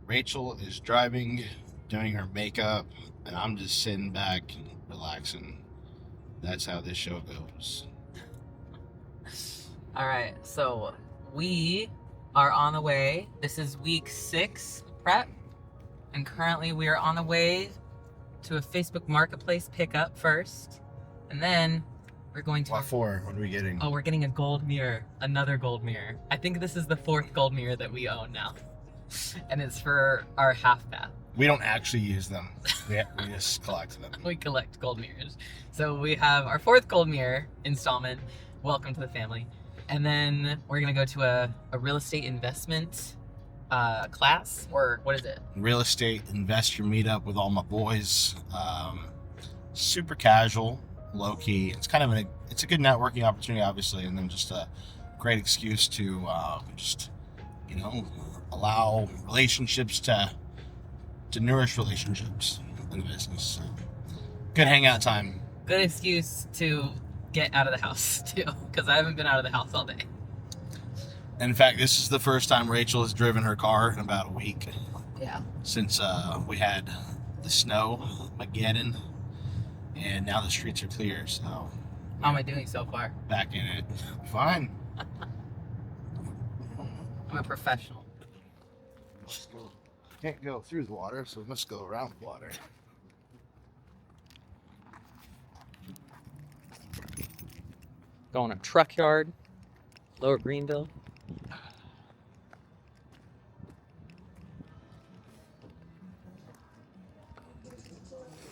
Rachel is driving, doing her makeup, and I'm just sitting back and relaxing. That's how this show goes. All right, so we are on the way. This is week 6 prep, and currently we are on the way to a Facebook Marketplace pickup first, and then we're going to. What for? What are we getting? Oh, we're getting a gold mirror, another gold mirror. I think this is the 4th gold mirror that we own now, and it's for our half bath. We don't actually use them. We just collect them. We collect gold mirrors. So we have our 4th gold mirror installment. Welcome to the family. And then we're going to go to a real estate investment class, or what is it? Real estate investor meetup with all my boys. Super casual, low key. It's kind of it's a good networking opportunity, obviously, and then just a great excuse to allow relationships to nourish relationships in the business. So, good hangout time. Good excuse to get out of the house too, because I haven't been out of the house all day. In fact, this is the first time Rachel has driven her car in about a week. Yeah. Since we had the snow, Mageddon, and now the streets are clear. So how am I doing so far? Back in it. Fine. I'm a professional. Can't go through the water, so we must go around the water. Going to Truck Yard, Lower Greenville.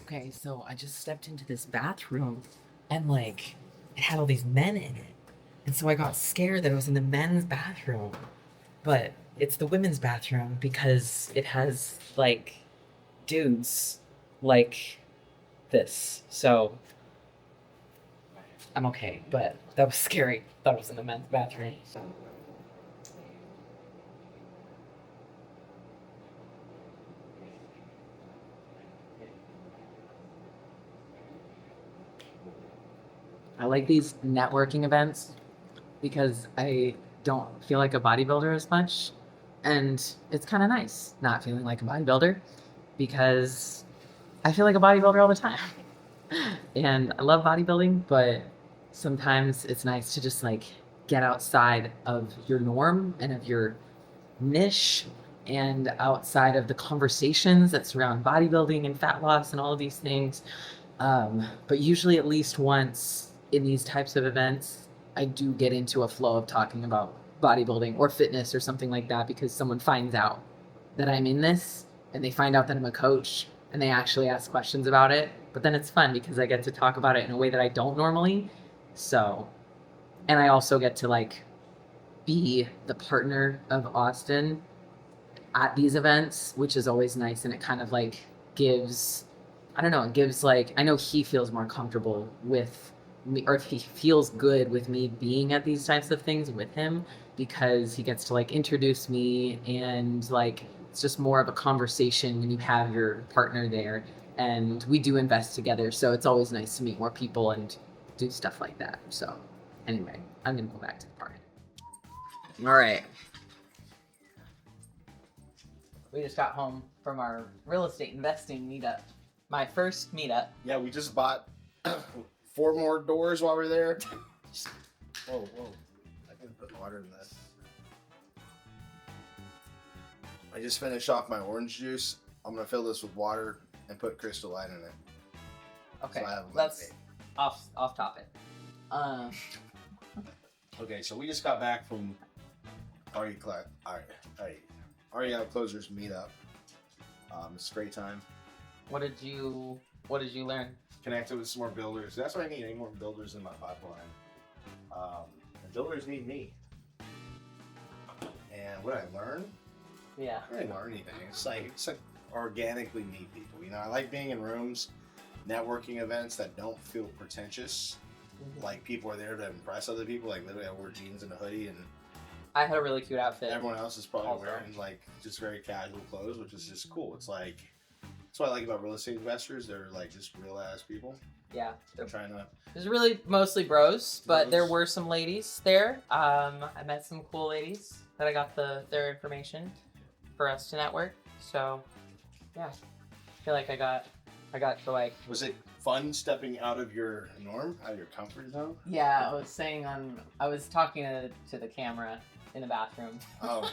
Okay, so I just stepped into this bathroom and it had all these men in it. And so I got scared that it was in the men's bathroom. But it's the women's bathroom because it has dudes like this. So I'm okay, but that was scary. Thought it was in the men's bathroom. I like these networking events because I don't feel like a bodybuilder as much. And it's kind of nice not feeling like a bodybuilder because I feel like a bodybuilder all the time. And I love bodybuilding, but sometimes it's nice to just get outside of your norm and of your niche and outside of the conversations that surround bodybuilding and fat loss and all of these things. But usually at least once in these types of events, I do get into a flow of talking about bodybuilding or fitness or something like that because someone finds out that I'm in this and they find out that I'm a coach and they actually ask questions about it. But then it's fun because I get to talk about it in a way that I don't normally. So, and I also get to be the partner of Austin at these events, which is always nice. And it kind of gives, I don't know, it gives I know he feels more comfortable with me, or if he feels good with me being at these types of things with him because he gets to introduce me and it's just more of a conversation when you have your partner there and we do invest together. So it's always nice to meet more people and do stuff like that. So anyway, I'm gonna go back to the party. All right. We just got home from our real estate investing meetup. My first meetup. Yeah, we just bought 4 more doors while we're there. Whoa. I can put water in this. I just finished off my orange juice. I'm going to fill this with water and put Crystal Light in it. Okay, So let's off topic. Okay, so we just got back from RE Closers meetup. It's a great time. What did you learn? Connected with some more builders. That's what I need. I need more builders in my pipeline. And builders need me. And what I learned? Yeah. I didn't learn anything. It's like organically meet people. I like being in rooms, networking events that don't feel pretentious. Mm-hmm. People are there to impress other people. Literally, I wore jeans and a hoodie, and I had a really cute outfit. Everyone else is probably also wearing just very casual clothes, which is just cool. It's that's what I like about real estate investors. They're just real ass people. Yeah. They're trying to. It was really mostly bros, but there were some ladies there. I met some cool ladies that I got their information for us to network. So, yeah, I feel like I got to like. Was it fun stepping out of your norm, out of your comfort zone? Yeah, I was talking to the camera in the bathroom. Oh.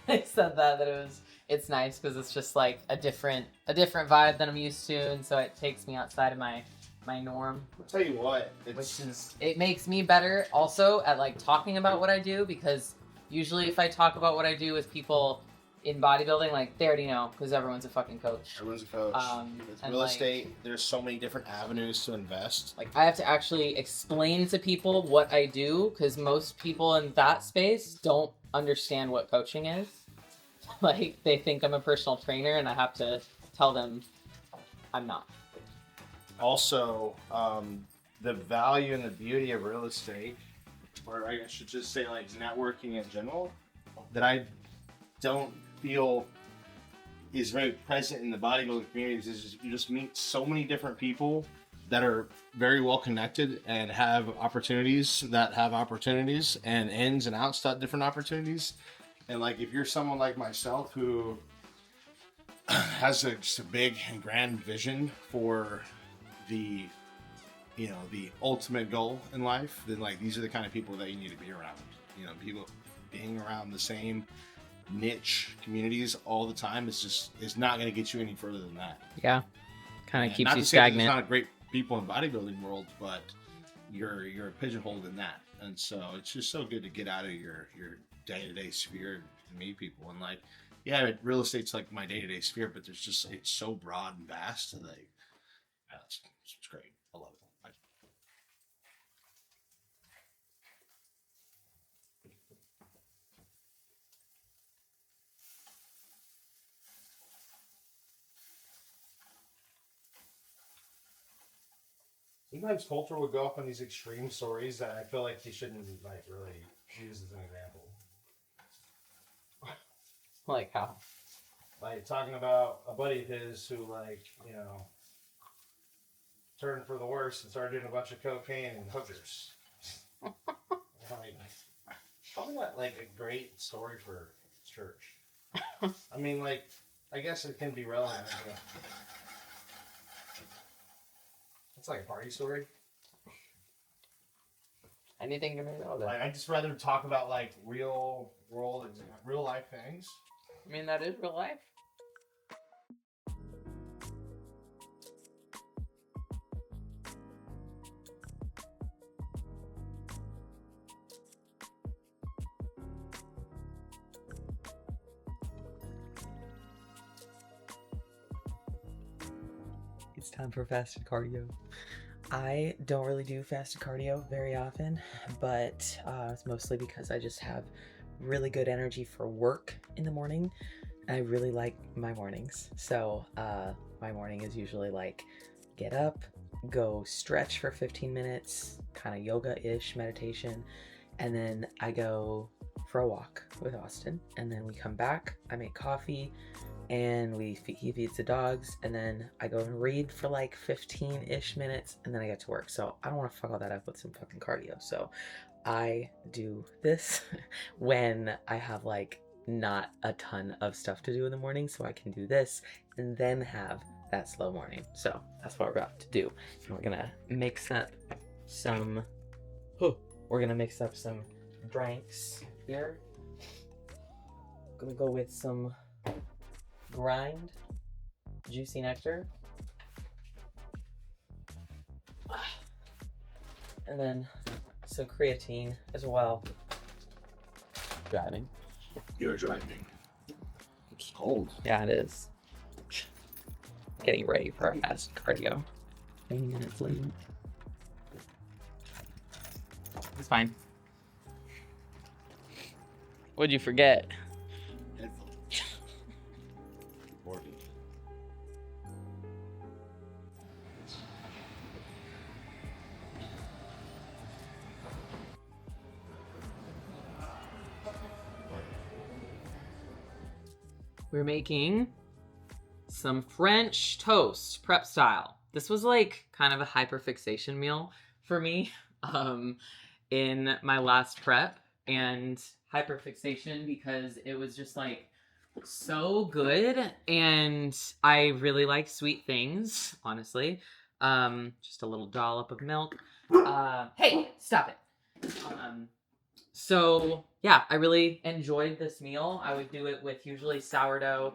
I said that it's nice because it's just like a different vibe than I'm used to, and so it takes me outside of my norm. I'll tell you what, It makes me better also at like talking about what I do, because usually if I talk about what I do with people in bodybuilding, like they already know because everyone's a fucking coach. Everyone's a coach. With real estate, there's so many different avenues to invest. Like I have to actually explain to people what I do, because most people in that space don't understand what coaching is. Like they think I'm a personal trainer, and I have to tell them I'm not. Also, the value and the beauty of real estate, or I should just say like networking in general, that I don't feel is very present in the bodybuilding communities, is you just meet so many different people that are very well connected and have opportunities and ins and outs to different opportunities. And like if you're someone like myself who has just a big and grand vision for the ultimate goal in life, then like these are the kind of people that you need to be around. People being around the same niche communities all the time is not going to get you any further than that. Yeah, kind of keeps not you to say stagnant. there's not great people in bodybuilding world, but you're pigeonholed in that, and so it's just so good to get out of your day-to-day sphere and meet people. And like, yeah, real estate's like my day-to-day sphere, but it's so broad and vast, and like, yeah, it's great. I love it. Sometimes culture would go off on these extreme stories that I feel like he shouldn't like really use as an example. Like how? Like talking about a buddy of his who turned for the worse and started doing a bunch of cocaine and hookers. Probably not like a great story for church. I mean, like, I guess it can be relevant. But it's like a party story. Anything can be relevant. Like, I'd just rather talk about like real life things. I mean, that is real life. It's time for fasted cardio. I don't really do fasted cardio very often, but it's mostly because I just have really good energy for work in the morning. I really like my mornings. So my morning is usually like get up, go stretch for 15 minutes, kind of yoga-ish meditation, and then I go for a walk with Austin, and then we come back, I make coffee, and he feeds the dogs, and then I go and read for like 15-ish minutes, and then I get to work. So I don't want to fuck all that up with some fucking cardio. So I do this when I have like not a ton of stuff to do in the morning, so I can do this and then have that slow morning. So that's what we're about to do. And we're gonna mix up some drinks here. Gonna go with some grind juicy nectar, and then some creatine as well. Driving. You're driving. It's cold. Yeah, it is. Getting ready for our fast cardio. 20 minutes late. It's fine. What'd you forget? We're making some French toast, prep style. This was like kind of a hyperfixation meal for me in my last prep, and hyperfixation because it was just like So good, and I really like sweet things, honestly. Just a little dollop of milk. Hey, stop it. So yeah, I really enjoyed this meal. I would do it with usually sourdough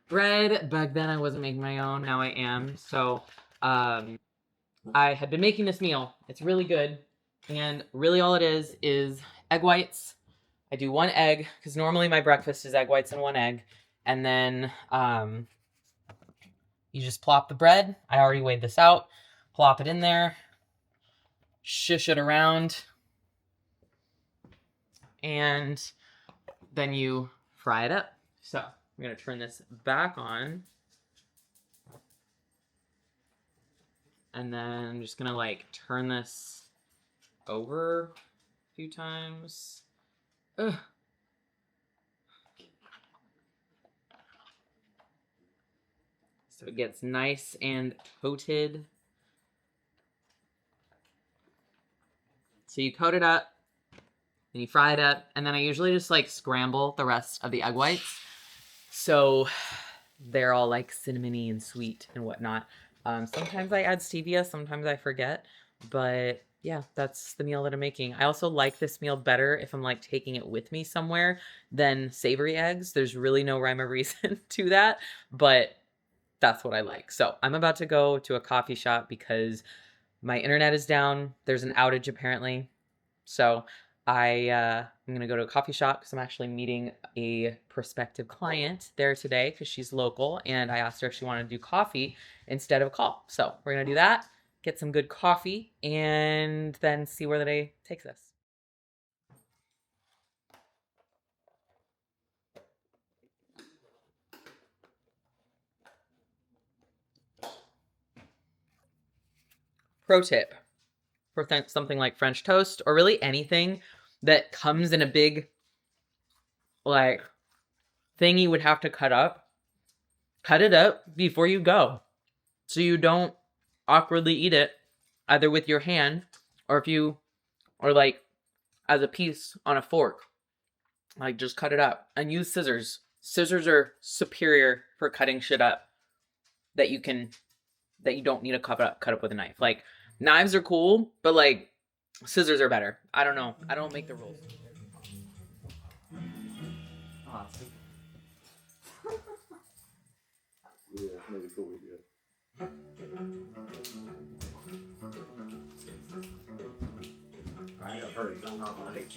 bread. Back then I wasn't making my own, now I am. So I had been making this meal. It's really good. And really all it is egg whites. I do one egg because normally my breakfast is egg whites and one egg. And then you just plop the bread. I already weighed this out. Plop it in there. Shush it around. And then you fry it up. So I'm going to turn this back on. And then I'm just going to like turn this over a few times. Ugh. So it gets nice and coated. So you coat it up, then you fry it up, and then I usually just like scramble the rest of the egg whites. So they're all like cinnamony and sweet and whatnot. Sometimes I add stevia, sometimes I forget, but yeah, that's the meal that I'm making. I also like this meal better if I'm like taking it with me somewhere than savory eggs. There's really no rhyme or reason to that, but that's what I like. So I'm about to go to a coffee shop because my internet is down. There's an outage apparently. So I'm going to go to a coffee shop because I'm actually meeting a prospective client there today because she's local. And I asked her if she wanted to do coffee instead of a call. So we're going to do that, get some good coffee, and then see where the day takes us. Pro tip for something like French toast or really anything that comes in a big like thing you would have to cut it up before you go so you don't awkwardly eat it either with your hand or like as a piece on a fork. Like just cut it up and use scissors. Scissors are superior for cutting shit up that you don't need to cut up with a knife. Like knives are cool, but like scissors are better. I don't know. I don't make the rules. Awesome. Yeah, maybe cool we do. I got hurt. I'm not like.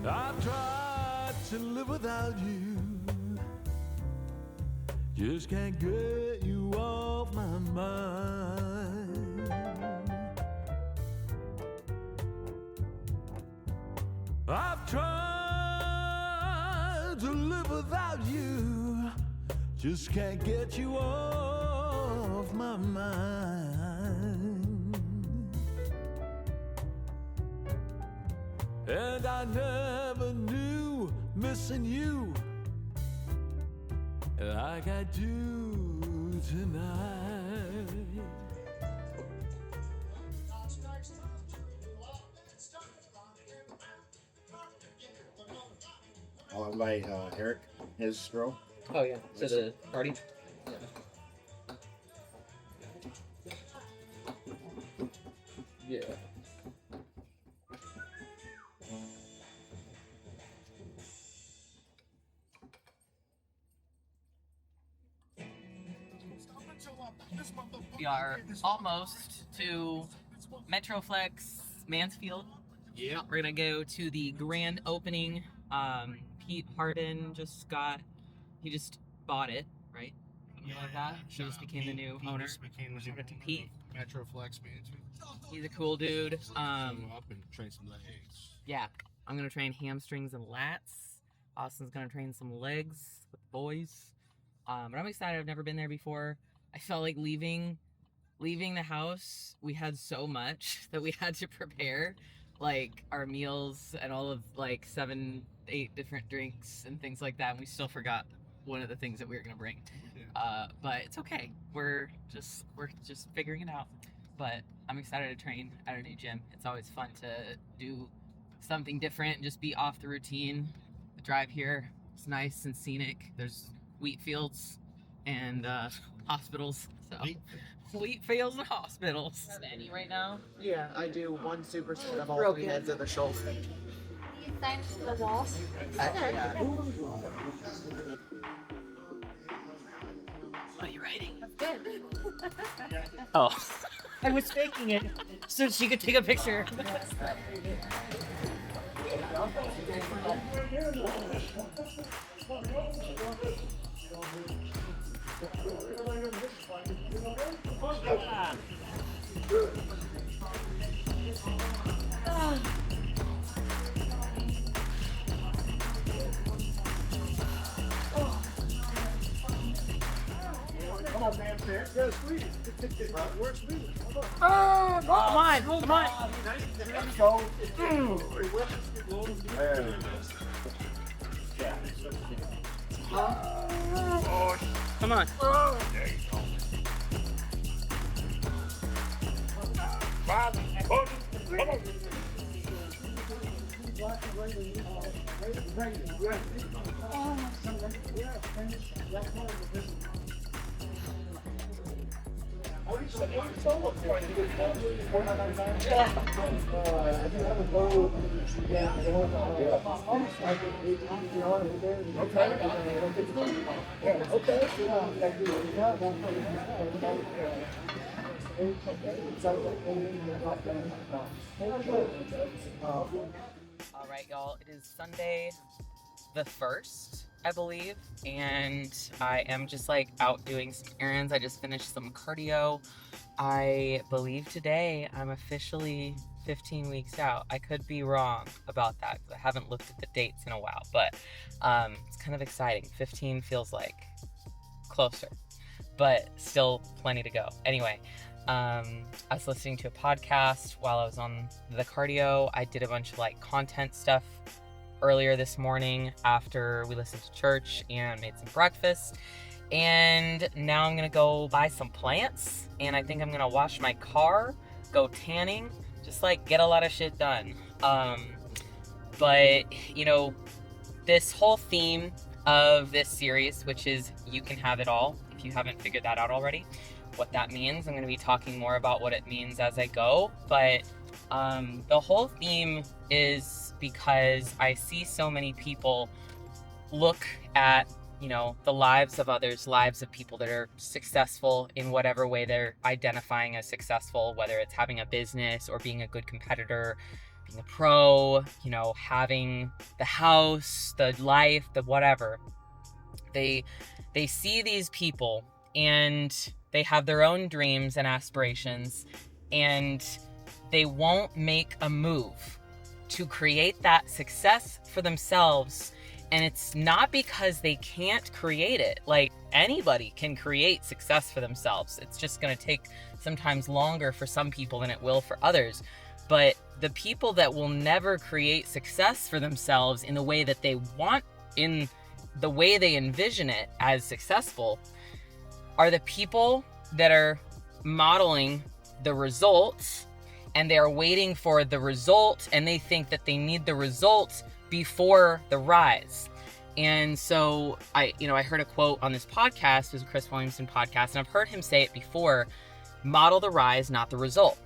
I've tried to live without you. Just can't get you off my mind. I've tried to live without you. Just can't get you off my mind. And I never knew missing you like I do tonight. I'll invite Eric, his girl. Oh yeah, to the party. Yeah. We are almost to Metroflex Mansfield. Yeah. We're gonna go to the grand opening. Pete Harden just bought it, right? Something like that. He just became the new owner. Shout out to Pete. Metroflex Management. He's a cool dude. Up and train some legs. Yeah, I'm gonna train hamstrings and lats. Austin's gonna train some legs with the boys. But I'm excited. I've never been there before. I felt like leaving the house, we had so much that we had to prepare, like our meals and all of like 7-8 different drinks and things like that. And we still forgot one of the things that we were gonna bring. But it's okay. We're just figuring it out. But I'm excited to train at a new gym. It's always fun to do something different and just be off the routine. The drive here is nice and scenic. There's wheat fields and hospitals. So wheat fields and hospitals. Have any right now? Yeah, I do one super set of all Broken. 3 heads of the shoulder. Thanks to the walls. What are you writing? Good. Oh. I was faking it so she could take a picture. Come on, come on. Come on. All right, y'all. It is Sunday the 1st, I believe, and I am just like out doing some errands. I just finished some cardio. I believe today I'm officially 15 weeks out. I could be wrong about that because I haven't looked at the dates in a while, but it's kind of exciting. 15 feels like closer, but still plenty to go. Anyway, I was listening to a podcast while I was on the cardio. I did a bunch of like content stuff earlier this morning after we listened to church and made some breakfast. And now I'm gonna go buy some plants, and I think I'm gonna wash my car, go tanning, just like get a lot of shit done. But you know, this whole theme of this series, which is you can have it all, if you haven't figured that out already, what that means. I'm gonna be talking more about what it means as I go, but the whole theme is because I see so many people look at, you know, the lives of others, lives of people that are successful in whatever way they're identifying as successful, whether it's having a business or being a good competitor, being a pro, you know, having the house, the life, the whatever. They see these people and they have their own dreams and aspirations, and they won't make a move to create that success for themselves. And it's not because they can't create it. Like, anybody can create success for themselves. It's just going to take sometimes longer for some people than it will for others. But the people that will never create success for themselves in the way that they want, in the way they envision it as successful, are the people that are modeling the results, and they are waiting for the result, and they think that they need the result before the rise. And so I heard a quote on this podcast, it was a Chris Williamson podcast, and I've heard him say it before: model the rise, not the result.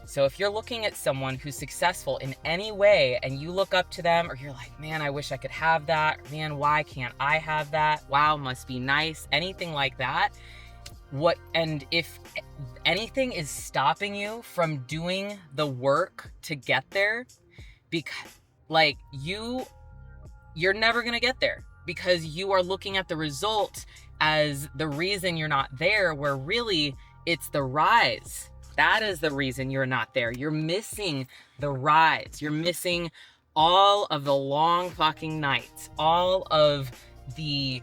So if you're looking at someone who's successful in any way and you look up to them, or you're like, man, I wish I could have that, or, man, why can't I have that? Wow, must be nice, anything like that. And if anything is stopping you from doing the work to get there, because like you're never going to get there, because you are looking at the result as the reason you're not there, where really it's the rise. That is the reason you're not there. You're missing the rise. You're missing all of the long fucking nights, all of the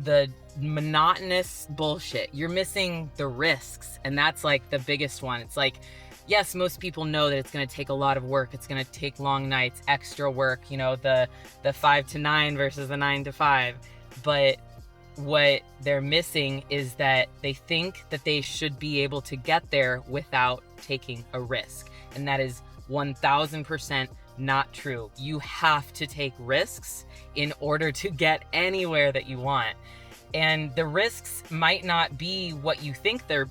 the monotonous bullshit. You're missing the risks, and that's like the biggest one. It's like, yes, most people know that it's going to take a lot of work. It's going to take long nights, extra work, you know, the 5 to 9 versus the 9 to 5. But what they're missing is that they think that they should be able to get there without taking a risk. And that is 1000% not true. You have to take risks in order to get anywhere that you want. And the risks might not be what you think they're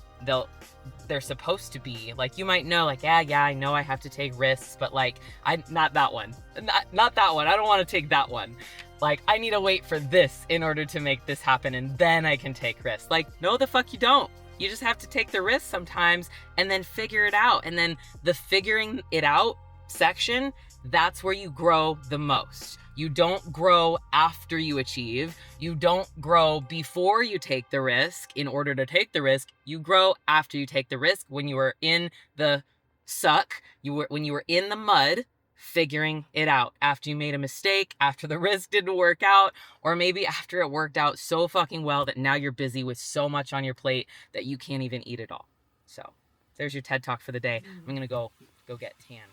supposed to be. Like, you might know, like, yeah, I know I have to take risks, but like, not that one. Not that one. I don't want to take that one. Like, I need to wait for this in order to make this happen, and then I can take risks. Like, no, the fuck you don't. You just have to take the risk sometimes and then figure it out. And then the figuring it out section, that's where you grow the most. You don't grow after you achieve. You don't grow before you take the risk in order to take the risk. You grow after you take the risk, when you were in the suck, when you were in the mud, figuring it out, after you made a mistake, after the risk didn't work out, or maybe after it worked out so fucking well that now you're busy with so much on your plate that you can't even eat it all. So there's your TED Talk for the day. I'm gonna go get tanned.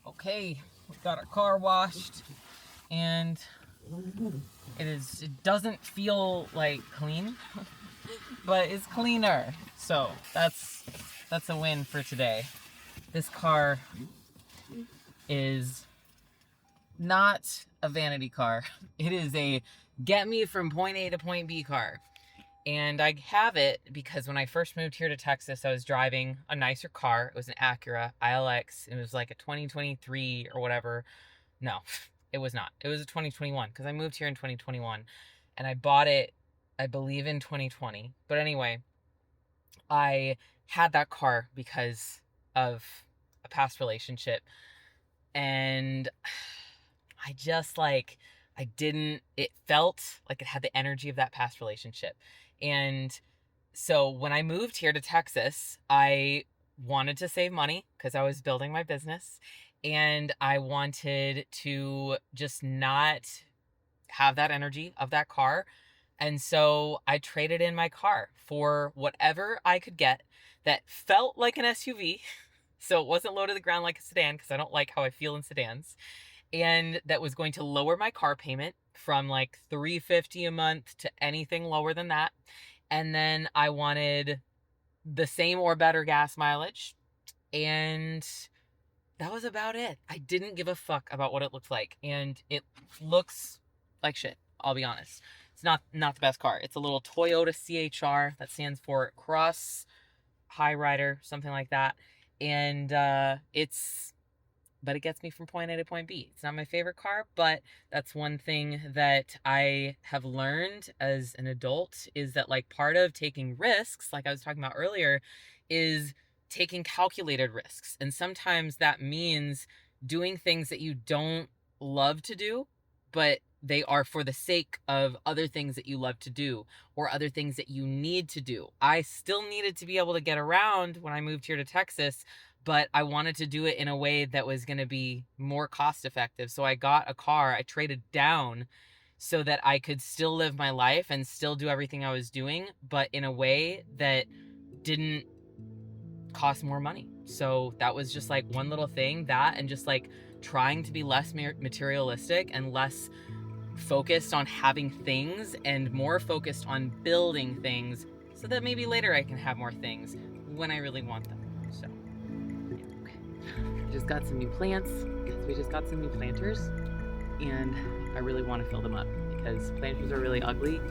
Okay, we got our car washed, and it doesn't feel like clean, but it's cleaner. So that's a win for today. This car is not a vanity car. It is a get me from point A to point B car. And I have it because when I first moved here to Texas, I was driving a nicer car. It was an Acura ILX. It was like a 2023 or whatever. No, it was not. It was a 2021 because I moved here in 2021. And I bought it, I believe, in 2020. But anyway, I had that car because of a past relationship. And I just like, it felt like it had the energy of that past relationship. And so when I moved here to Texas, I wanted to save money because I was building my business, and I wanted to just not have that energy of that car. And so I traded in my car for whatever I could get that felt like an SUV. So it wasn't low to the ground like a sedan, because I don't like how I feel in sedans. And that was going to lower my car payment from like $350 a month to anything lower than that. And then I wanted the same or better gas mileage. And that was about it. I didn't give a fuck about what it looked like. And it looks like shit, I'll be honest. It's not the best car. It's a little Toyota CHR. That stands for Cross High Rider, something like that. And but it gets me from point A to point B. It's not my favorite car, but that's one thing that I have learned as an adult, is that like part of taking risks, like I was talking about earlier, is taking calculated risks. And sometimes that means doing things that you don't love to do, but they are for the sake of other things that you love to do, or other things that you need to do. I still needed to be able to get around when I moved here to Texas, but I wanted to do it in a way that was going to be more cost effective. So I got a car, I traded down so that I could still live my life and still do everything I was doing, but in a way that didn't cost more money. So that was just like one little thing, that, and just like trying to be less materialistic and less focused on having things and more focused on building things, so that maybe later I can have more things when I really want them. So I just got some new plants, because we just got some new planters, and I really want to fill them up, because planters are really ugly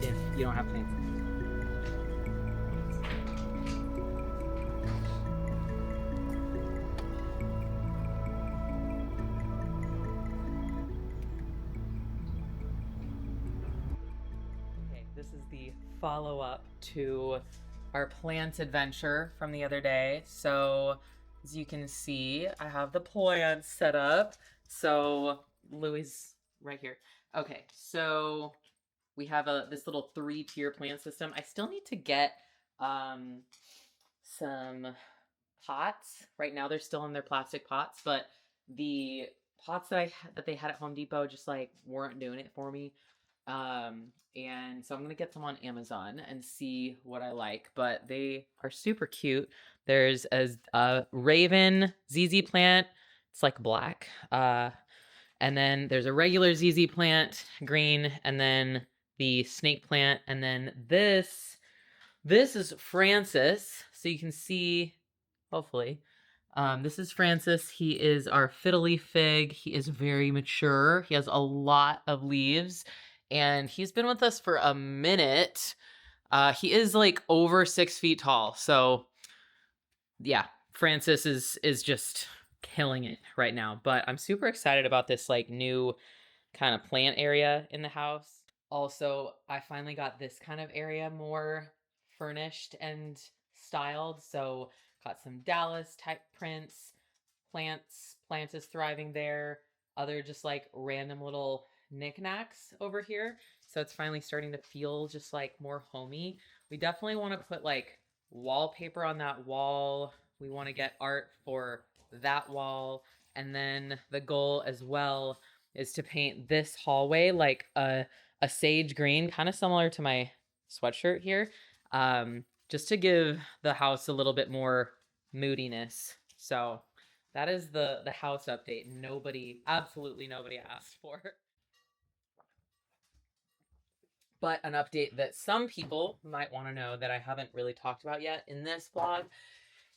if you don't have plants. Okay, this is the follow-up to our plant adventure from the other day. So as you can see, I have the plants set up. So Louis right here. Okay, so we have this little 3-tier plant system. I still need to get some pots. Right now they're still in their plastic pots, but the pots that they had at Home Depot just like weren't doing it for me. And so I'm gonna get them on Amazon and see what I like, but they are super cute. There's a Raven ZZ plant. It's like black. And then there's a regular ZZ plant, green, and then the snake plant, and then this is Francis. So you can see, hopefully, this is Francis. He is our fiddly fig. He is very mature. He has a lot of leaves, and he's been with us for a minute. He is like over 6 feet tall. So yeah, Francis is just killing it right now. But I'm super excited about this like new kind of plant area in the house. Also, I finally got this kind of area more furnished and styled. So got some Dallas type prints, plant is thriving there, other just like random little knickknacks over here. So it's finally starting to feel just like more homey. We definitely want to put like wallpaper on that wall. We want to get art for that wall. And then the goal as well is to paint this hallway like a sage green, kind of similar to my sweatshirt here, just to give the house a little bit more moodiness. So that is the house update. Absolutely nobody asked for. But an update that some people might want to know that I haven't really talked about yet in this vlog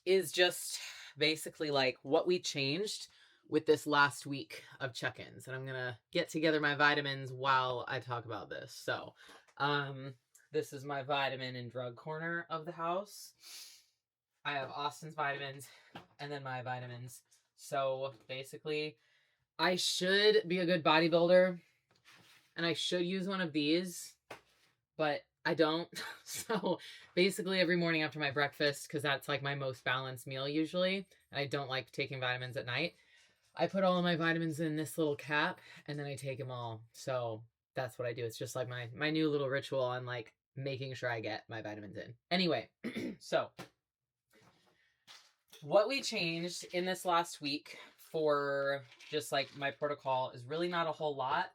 is just basically like what we changed with this last week of check-ins. And I'm gonna get together my vitamins while I talk about this. So this is my vitamin and drug corner of the house. I have Austin's vitamins and then my vitamins. So basically I should be a good bodybuilder and I should use one of these, but I don't. So basically every morning after my breakfast, because that's like my most balanced meal usually, and I don't like taking vitamins at night, I put all of my vitamins in this little cap and then I take them all. So that's what I do. It's just like my new little ritual on like making sure I get my vitamins in. Anyway, so what we changed in this last week for just like my protocol is really not a whole lot,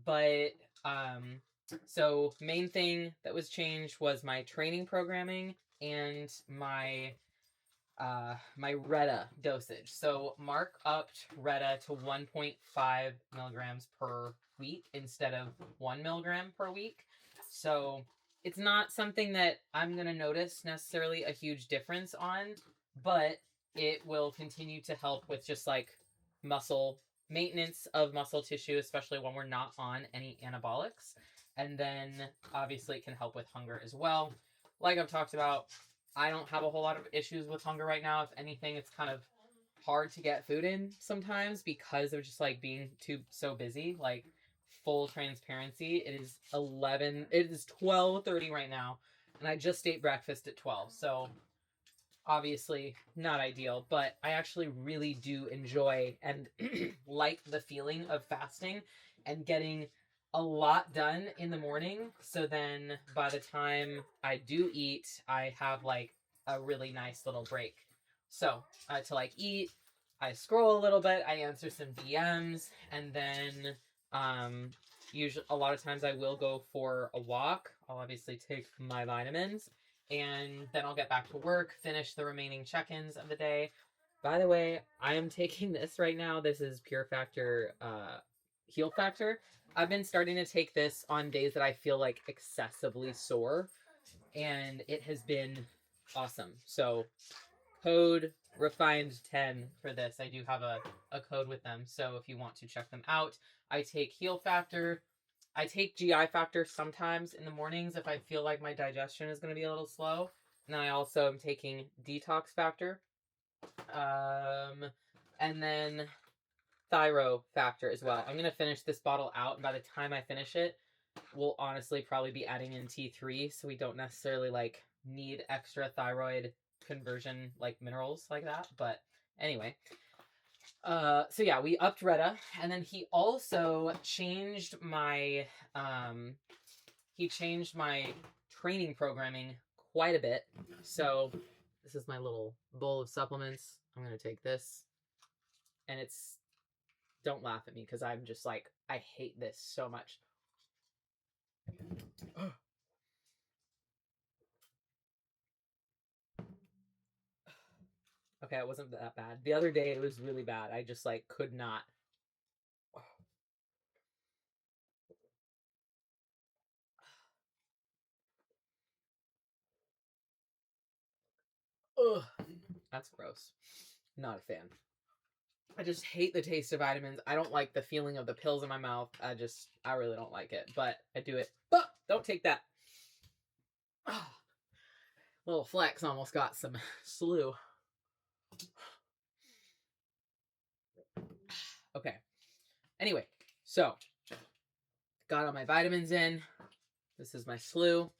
but so main thing that was changed was my training programming and my Retta dosage. So Mark upped Retta to 1.5 milligrams per week instead of 1 milligram per week. So it's not something that I'm going to notice necessarily a huge difference on, but it will continue to help with just like maintenance of muscle tissue, especially when we're not on any anabolics. And then obviously it can help with hunger as well. Like I've talked about, I don't have a whole lot of issues with hunger right now. If anything, it's kind of hard to get food in sometimes because of just like being so busy. Like full transparency, it is 12:30 right now, and I just ate breakfast at 12. So obviously not ideal, but I actually really do enjoy and like the feeling of fasting and getting a lot done in the morning. So then by the time I do eat, I have like a really nice little break. So to like eat, I scroll a little bit, I answer some DMs, and then usually a lot of times I will go for a walk. I'll obviously take my vitamins, and then I'll get back to work, finish the remaining check-ins of the day. By the way, I am taking this right now. This is Pure Factor Heal Factor. I've been starting to take this on days that I feel like excessively sore, and it has been awesome. So code refined10 for this. I do have a code with them, so if you want to check them out. I take Heal Factor. I take GI Factor sometimes in the mornings if I feel like my digestion is going to be a little slow. And then I also am taking Detox Factor. And then Thyro Factor as well. I'm going to finish this bottle out, and by the time I finish it, we'll honestly probably be adding in T3, so we don't necessarily like need extra thyroid conversion like minerals like that. But anyway, so yeah, we upped Retta, and then he also changed my training programming quite a bit. So this is my little bowl of supplements. I'm gonna take this, and it's Don't laugh at me because I'm just like, I hate this so much. Okay, it wasn't that bad. The other day it was really bad. I just like could not. Ugh, that's gross. Not a fan. I just hate the taste of vitamins. I don't like the feeling of the pills in my mouth. I really don't like it, but I do it. But don't take that. Little Flex almost got some slew. Okay. Anyway, so got all my vitamins in. This is my slew.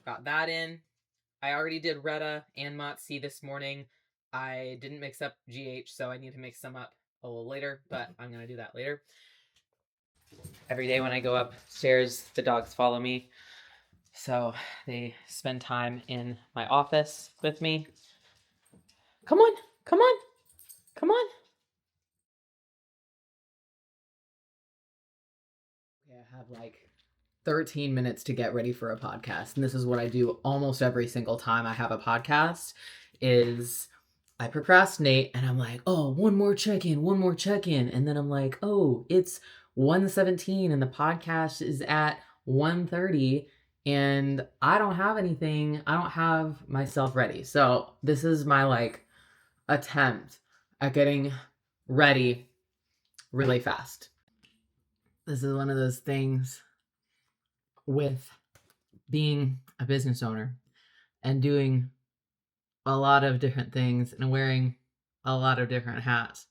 Got that in. I already did Retta and Motzi this morning. I didn't mix up GH, so I need to mix them up a little later, but I'm going to do that later. Every day when I go upstairs, the dogs follow me. So they spend time in my office with me. Come on, come on, come on. Okay, I have like 13 minutes to get ready for a podcast. And this is what I do almost every single time I have a podcast is I procrastinate and I'm like, oh, one more check-in. And then I'm like, oh, it's 1:17 and the podcast is at 1:30 and I don't have anything. I don't have myself ready. So this is my like attempt at getting ready really fast. This is one of those things with being a business owner and doing a lot of different things and wearing a lot of different hats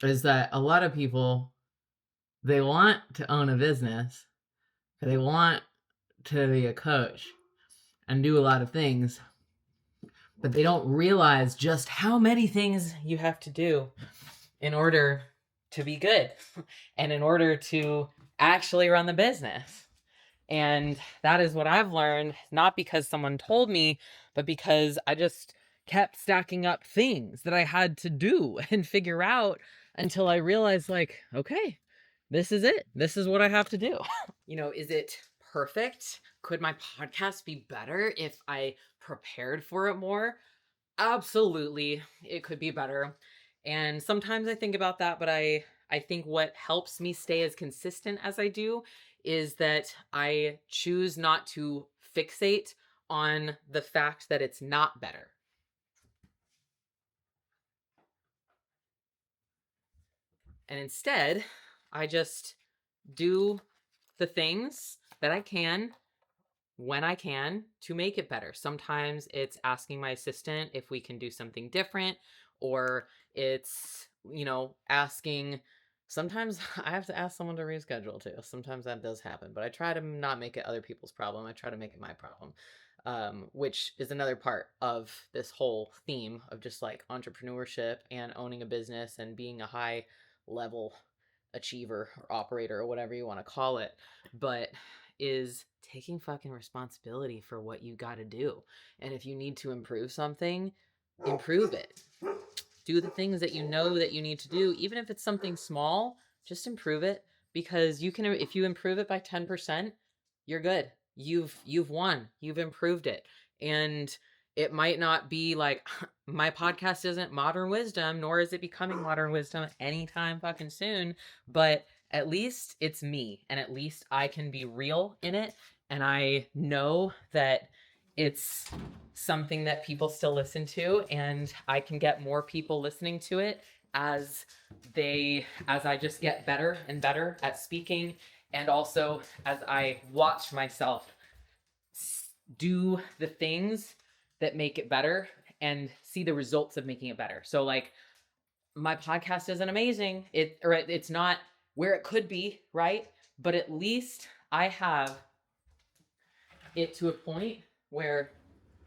is that a lot of people, they want to own a business, they want to be a coach and do a lot of things, but they don't realize just how many things you have to do in order to be good and in order to actually run the business. And that is what I've learned, not because someone told me, but because I just kept stacking up things that I had to do and figure out until I realized like, okay, this is it. This is what I have to do. You know, is it perfect? Could my podcast be better if I prepared for it more? Absolutely. It could be better. And sometimes I think about that, but I think what helps me stay as consistent as I do is that I choose not to fixate on the fact that it's not better. And instead, I just do the things that I can when I can to make it better. Sometimes it's asking my assistant if we can do something different, or it's, you know, asking. Sometimes I have to ask someone to reschedule too. Sometimes that does happen, but I try to not make it other people's problem. I try to make it my problem, which is another part of this whole theme of just like entrepreneurship and owning a business and being a high level achiever or operator or whatever you want to call it, but is taking fucking responsibility for what you got to do. And if you need to improve something, improve it. Do the things that you know that you need to do, even if it's something small, just improve it, because you can, if you improve it by 10%, you're good. You've won. You've improved it. And it might not be like my podcast isn't modern wisdom, nor is it becoming modern wisdom anytime fucking soon, but at least it's me, and at least I can be real in it, and I know that it's something that people still listen to, and I can get more people listening to it as I just get better and better at speaking, and also as I watch myself do the things that make it better and see the results of making it better. So like my podcast isn't amazing. It's not where it could be, right? But at least I have it to a point where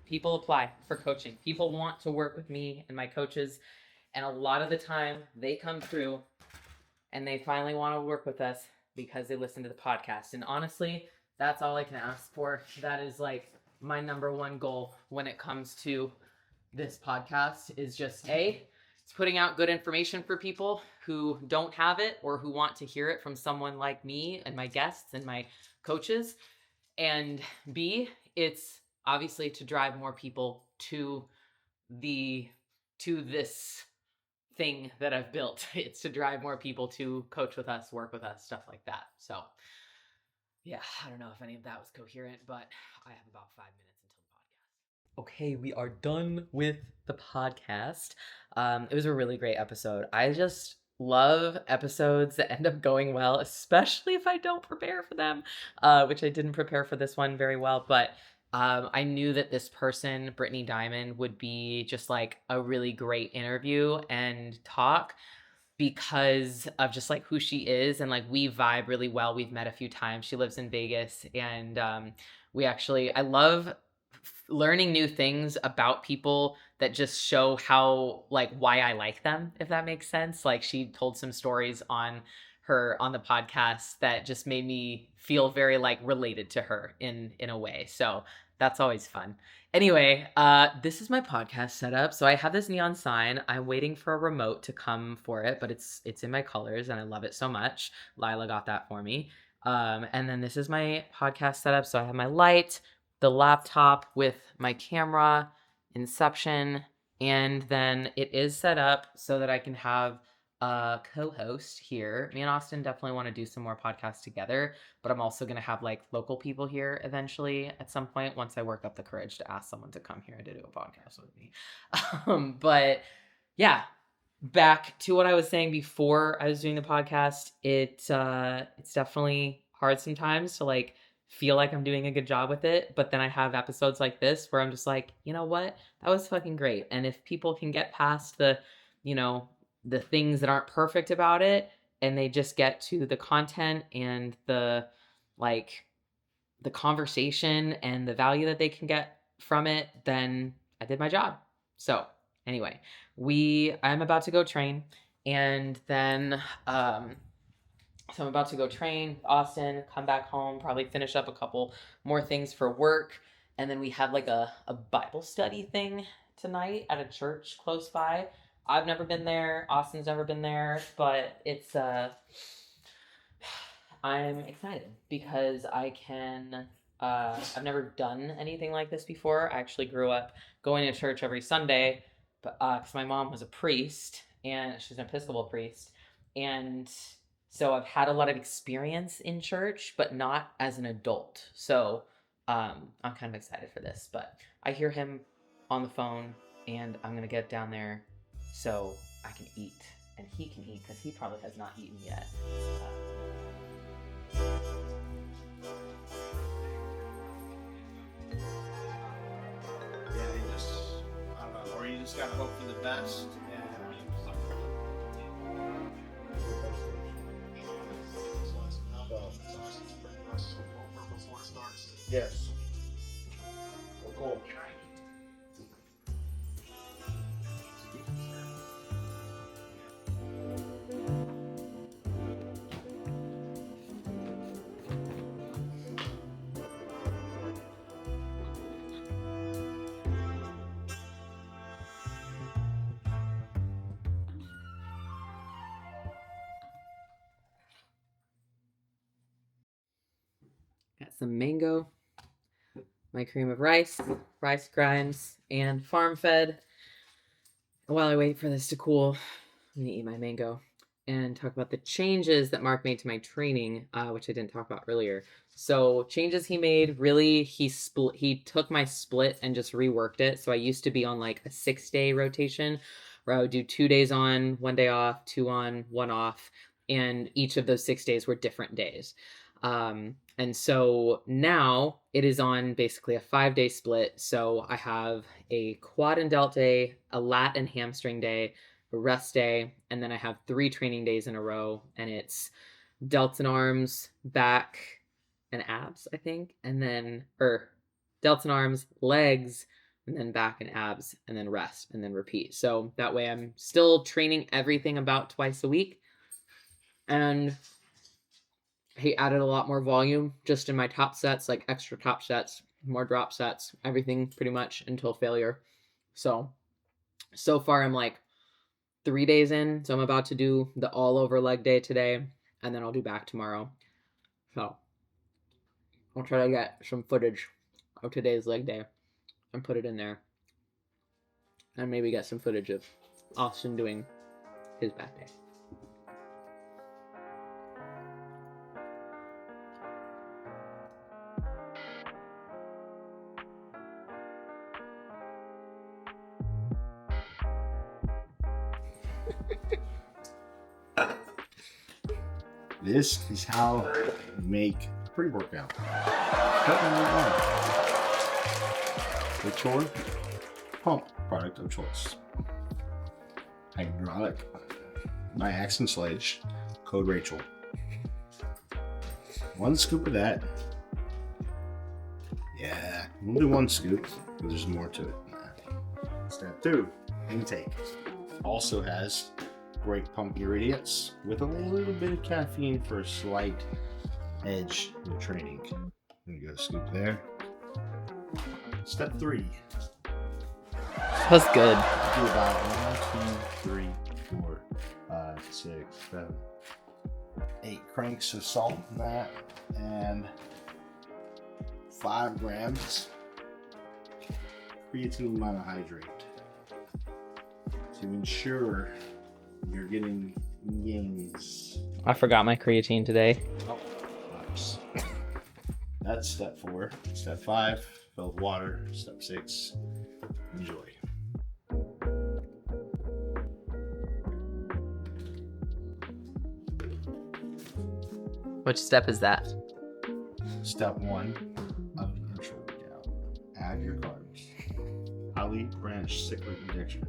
people apply for coaching. People want to work with me and my coaches. And a lot of the time they come through and they finally want to work with us because they listen to the podcast. And honestly, that's all I can ask for. That is like my number one goal when it comes to this podcast is just it's It's putting out good information for people who don't have it or who want to hear it from someone like me and my guests and my coaches. And B, it's obviously to drive more people to this thing that I've built. It's to drive more people to coach with us, work with us, stuff like that. So yeah, I don't know if any of that was coherent, but I have about 5 minutes until the podcast. Okay, we are done with the podcast. It was a really great episode. I just love episodes that end up going well, especially if I don't prepare for them, which I didn't prepare for this one very well, but I knew that this person, Brittany Diamond, would be just like a really great interview and talk because of just like who she is, and like we vibe really well. We've met a few times. She lives in Vegas, and I love learning new things about people that just show how like why I like them, if that makes sense. Like she told some stories on the podcast that just made me feel very like related to her in a way. So that's always fun. Anyway, this is my podcast setup. So I have this neon sign. I'm waiting for a remote to come for it, but it's in my colors and I love it so much. Lila got that for me. And then this is my podcast setup. So I have my light, the laptop with my camera, Inception, and then it is set up so that I can have a co-host here. Me and Austin definitely want to do some more podcasts together, but I'm also going to have like local people here eventually at some point once I work up the courage to ask someone to come here to do a podcast with me. But yeah, back to what I was saying before I was doing the podcast. It's definitely hard sometimes to like feel like I'm doing a good job with it, but then I have episodes like this where I'm just like, you know what? That was fucking great. And if people can get past the things that aren't perfect about it and they just get to the content and the conversation and the value that they can get from it, then I did my job. So anyway, I'm about to go train, and then so I'm about to go train Austin, come back home, probably finish up a couple more things for work, and then we have like a Bible study thing tonight at a church close by. I've never been there, Austin's never been there, but it's I'm excited because I've never done anything like this before. I actually grew up going to church every Sunday, but because my mom was a priest and she's an Episcopal priest, and so I've had a lot of experience in church, but not as an adult. So I'm kind of excited for this, but I hear him on the phone and I'm going to get down there so I can eat and he can eat because he probably has not eaten yet. Yeah, I don't know, or you just gotta hope for the best. Yes. Cool. Got some mango, my cream of rice grinds, and farm fed. While I wait for this to cool, I'm gonna eat my mango and talk about the changes that Mark made to my training, which I didn't talk about earlier. So changes he made, really, he took my split and just reworked it. So I used to be on like a 6-day rotation where I would do 2 days on, 1 day off, 2 on, 1 off, and each of those 6 days were different days. And so now it is on basically a 5-day split. So I have a quad and delt day, a lat and hamstring day, a rest day, and then I have 3 training days in a row, and it's delts and arms, back and abs, I think, and then delts and arms, legs, and then back and abs, and then rest, and then repeat. So that way I'm still training everything about twice a week. And he added a lot more volume just in my top sets, like extra top sets, more drop sets, everything pretty much until failure. So far I'm like 3 days in, so I'm about to do the all over leg day today, and then I'll do back tomorrow. So I'll try to get some footage of today's leg day and put it in there, and maybe get some footage of Austin doing his back day. This is how you make a pre-workout. Step number 1. The Chore pump product of choice. Hydraulic by Axe Sledge, code Rachel. 1 scoop of that. Yeah, we'll do 1 scoop, but there's more to it. Step 2, intake. Also has great pump ingredients with a little bit of caffeine for a slight edge in training. I'm gonna go scoop there. Step 3. That's good. Do about 1, 2, 3, 4, 5, 6, 7, 8 cranks of salt in that, and 5 grams creatine monohydrate to ensure you're getting gains. I forgot my creatine today. Oh, nice. That's step 4. Step 5, fill with water. Step 6, enjoy. Which step is that? Step 1 of the intro workout. Add your carbs. Highly branched cyclic addiction.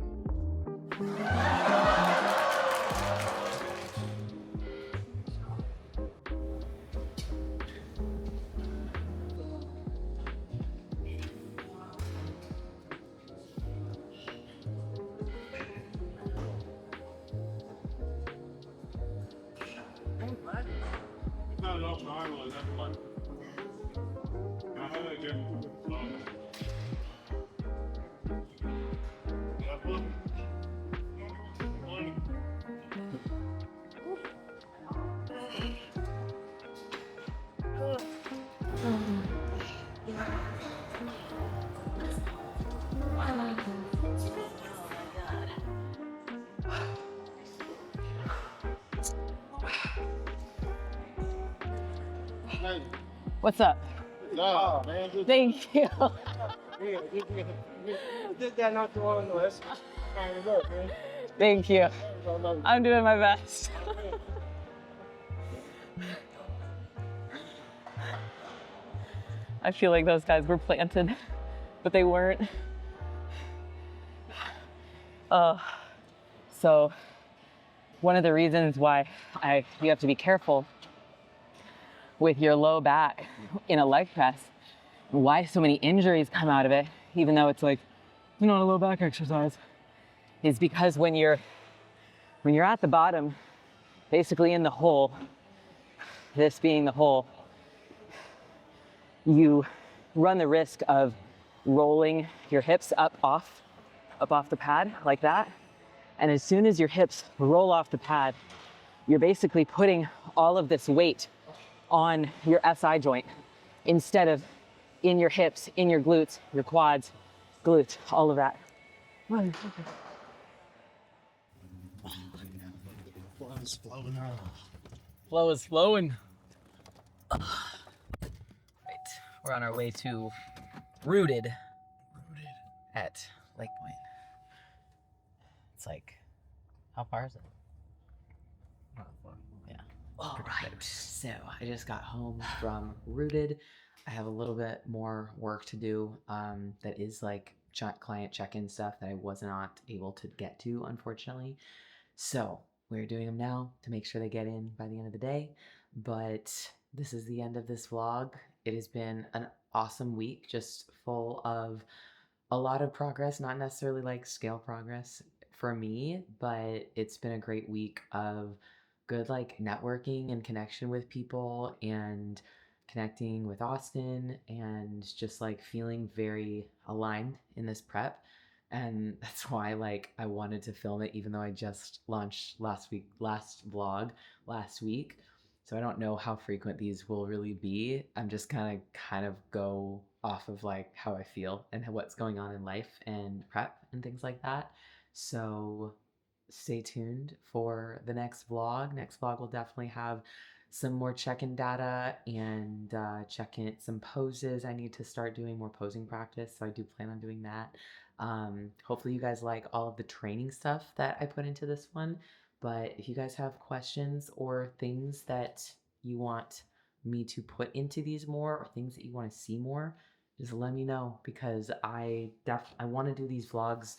Not enough time on that one. I had to get What's up? No, man. Thank you. Did that not go on the list? Thank you. I'm doing my best. I feel like those guys were planted, but they weren't. So one of the reasons why you have to be careful with your low back in a leg press, why so many injuries come out of it, even though it's like, a low back exercise, is because when you're at the bottom, basically in the hole, this being the hole, you run the risk of rolling your hips up off the pad like that. And as soon as your hips roll off the pad, you're basically putting all of this weight on your SI joint instead of in your hips, in your glutes, your quads, glutes, all of that. Flow is flowing. Right, we're on our way to Rooted at Lake Point. It's like, how far is it? Not fun. Yeah. All right. So I just got home from Rooted. I have a little bit more work to do. That is like client check-in stuff that I was not able to get to, unfortunately. So we're doing them now to make sure they get in by the end of the day. But this is the end of this vlog. It has been an awesome week, just full of a lot of progress, not necessarily like scale progress for me, but it's been a great week of good like networking and connection with people and connecting with Austin and just like feeling very aligned in this prep. And that's why like I wanted to film it, even though I just launched last vlog last week. So I don't know how frequent these will really be. I'm just gonna kind of go off of like how I feel and what's going on in life and prep and things like that. So stay tuned for the next vlog. Next vlog will definitely have some more check-in data and check-in some poses. I need to start doing more posing practice, so I do plan on doing that. Hopefully you guys like all of the training stuff that I put into this one. But if you guys have questions or things that you want me to put into these more, or things that you want to see more, just let me know, because I want to do these vlogs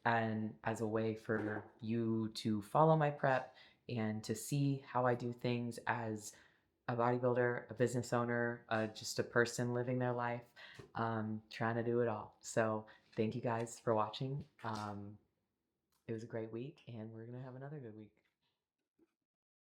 and as a way for you to follow my prep and to see how I do things as a bodybuilder, a business owner, just a person living their life, trying to do it all. So thank you guys for watching. It was a great week, and we're gonna have another good week.